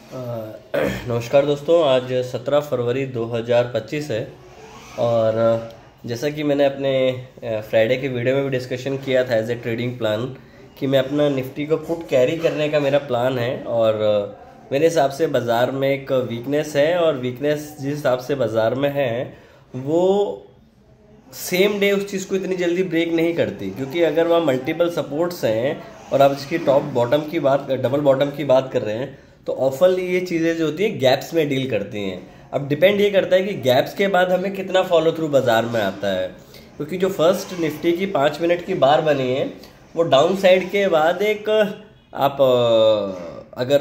नमस्कार दोस्तों। आज 17 फरवरी 2025 है और जैसा कि मैंने अपने फ्राइडे के वीडियो में भी डिस्कशन किया था एज ए ट्रेडिंग प्लान कि मैं अपना निफ्टी को पुट कैरी करने का मेरा प्लान है। और मेरे हिसाब से बाज़ार में एक वीकनेस है और वीकनेस जिस हिसाब से बाज़ार में है वो सेम डे उस चीज़ को इतनी जल्दी ब्रेक नहीं करती, क्योंकि अगर वहाँ मल्टीपल सपोर्ट्स हैं और आप इसकी टॉप बॉटम की बात डबल बॉटम की बात कर रहे हैं तो ऑफल ये चीज़ें जो होती हैं गैप्स में डील करती हैं। अब डिपेंड ये करता है कि गैप्स के बाद हमें कितना फॉलो थ्रू बाजार में आता है, क्योंकि जो फर्स्ट निफ्टी की 5 मिनट की बार बनी है वो डाउन साइड के बाद एक आप अगर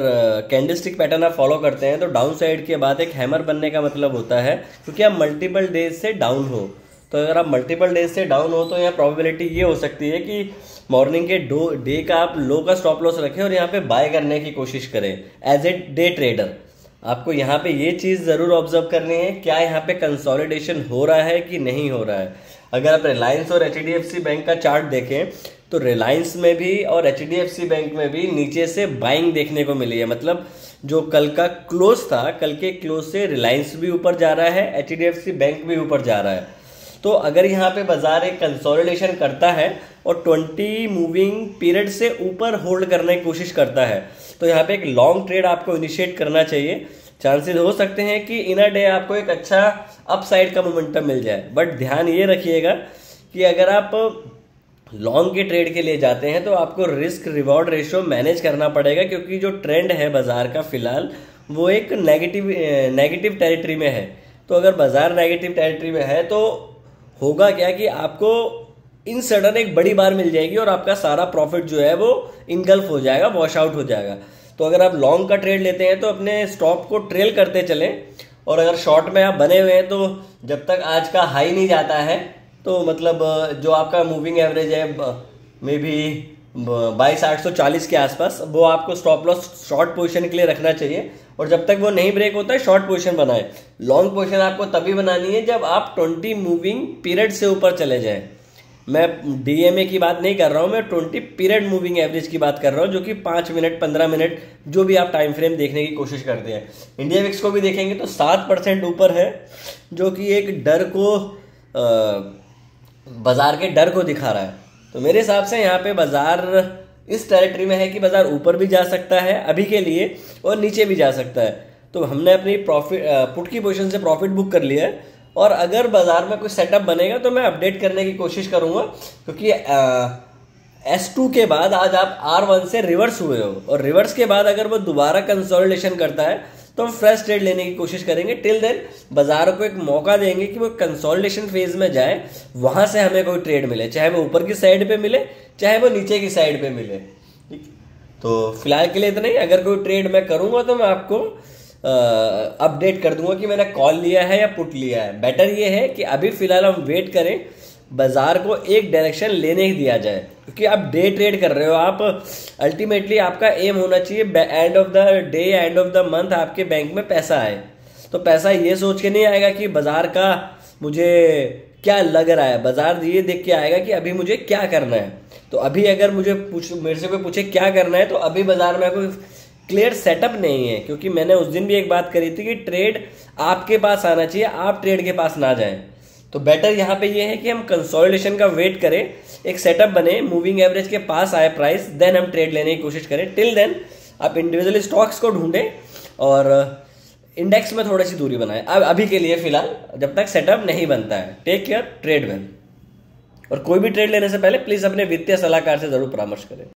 कैंडलस्टिक पैटर्न आप फॉलो करते हैं तो डाउन साइड के बाद एक हैमर बनने का मतलब होता है, क्योंकि आप मल्टीपल डेज से डाउन हो। तो अगर आप मल्टीपल डेज से डाउन हो तो यहाँ प्रोबेबिलिटी ये हो सकती है कि मॉर्निंग के डे का आप लो का स्टॉप लॉस रखें और यहाँ पे बाय करने की कोशिश करें एज ए डे ट्रेडर। आपको यहाँ पे ये चीज़ ज़रूर ऑब्जर्व करनी है, क्या यहाँ पे कंसोलिडेशन हो रहा है कि नहीं हो रहा है। अगर आप रिलायंस और HDFC बैंक का चार्ट देखें तो रिलायंस में भी और HDFC बैंक में भी नीचे से बाइंग देखने को मिली है। मतलब जो कल का क्लोज था, कल के क्लोज से रिलायंस भी ऊपर जा रहा है, HDFC बैंक भी ऊपर जा रहा है। तो अगर यहाँ पे बाजार एक कंसोलिडेशन करता है और 20 मूविंग पीरियड से ऊपर होल्ड करने की कोशिश करता है तो यहाँ पे एक लॉन्ग ट्रेड आपको इनिशिएट करना चाहिए। चांसेस हो सकते हैं कि इन अ डे आपको एक अच्छा अपसाइड का मोमेंटम मिल जाए, बट ध्यान ये रखिएगा कि अगर आप लॉन्ग के ट्रेड के लिए जाते हैं तो आपको रिस्क रिवॉर्ड रेशियो मैनेज करना पड़ेगा, क्योंकि जो ट्रेंड है बाजार का फिलहाल वो एक नेगेटिव टेरिटरी में है। तो अगर बाजार नेगेटिव टेरिटरी में है तो होगा क्या कि आपको इन सडन एक बड़ी बार मिल जाएगी और आपका सारा प्रॉफिट जो है वो इनगल्फ हो जाएगा, वॉश आउट हो जाएगा। तो अगर आप लॉन्ग का ट्रेड लेते हैं तो अपने स्टॉप को ट्रेल करते चलें, और अगर शॉर्ट में आप बने हुए हैं तो जब तक आज का हाई नहीं जाता है तो मतलब जो आपका मूविंग एवरेज है मे बी 22,840 के आसपास, वो आपको स्टॉप लॉस शॉर्ट पोजीशन के लिए रखना चाहिए। और जब तक वो नहीं ब्रेक होता है शॉर्ट पोजीशन बनाए। लॉन्ग पोजीशन आपको तभी बनानी है जब आप 20 मूविंग पीरियड से ऊपर चले जाएं। मैं DMA की बात नहीं कर रहा हूं, मैं 20 पीरियड मूविंग एवरेज की बात कर रहा हूं, जो कि 5 मिनट 15 मिनट जो भी आप टाइम फ्रेम देखने की कोशिश करते हैं। इंडिया विक्स को भी देखेंगे तो 7% ऊपर है, जो कि एक डर को बाजार के डर को दिखा रहा है। तो मेरे हिसाब से यहाँ पे बाजार इस टेरिटरी में है कि बाजार ऊपर भी जा सकता है अभी के लिए और नीचे भी जा सकता है। तो हमने अपनी पुट की पोजीशन से प्रॉफिट बुक कर लिया है, और अगर बाजार में कुछ सेटअप बनेगा तो मैं अपडेट करने की कोशिश करूंगा, क्योंकि S2 के बाद आज आप R1 से रिवर्स हुए हो, और रिवर्स के बाद अगर वो दोबारा कंसोलिडेशन करता है तो हम फ्रेश ट्रेड लेने की कोशिश करेंगे। टिल देन बाजार को एक मौका देंगे कि वो कंसोलिडेशन फेज में जाए, वहां से हमें कोई ट्रेड मिले, चाहे वो ऊपर की साइड पे मिले चाहे वो नीचे की साइड पे मिले। ठीक, तो फिलहाल के लिए इतना ही। अगर कोई ट्रेड मैं करूंगा तो मैं आपको अपडेट कर दूंगा कि मैंने कॉल लिया है या पुट लिया है। बेटर ये है कि अभी फिलहाल हम वेट करें, बाजार को एक डायरेक्शन लेने ही दिया जाए, क्योंकि आप डे ट्रेड कर रहे हो। आप अल्टीमेटली आपका एम होना चाहिए end of the day, end of the month आपके बैंक में पैसा आए। तो पैसा ये सोच के नहीं आएगा कि बाजार का मुझे क्या लग रहा है, बाजार ये देख के आएगा कि अभी मुझे क्या करना है। तो अभी अगर मेरे से कोई पूछे क्या करना है तो अभी बाजार में कोई क्लियर सेटअप नहीं है, क्योंकि मैंने उस दिन भी एक बात करी थी कि ट्रेड आपके पास आना चाहिए, आप ट्रेड के पास ना जाएं। तो बेटर यहाँ पे ये है कि हम कंसोलिडेशन का वेट करें, एक सेटअप बने, मूविंग एवरेज के पास आए प्राइस, देन हम ट्रेड लेने की कोशिश करें। टिल देन आप इंडिविजुअली स्टॉक्स को ढूंढें और इंडेक्स में थोड़ी सी दूरी बनाएं। अब अभी के लिए फिलहाल जब तक सेटअप नहीं बनता है। Take care, trade well. और कोई भी ट्रेड लेने से पहले प्लीज अपने वित्तीय सलाहकार से जरूर परामर्श करें।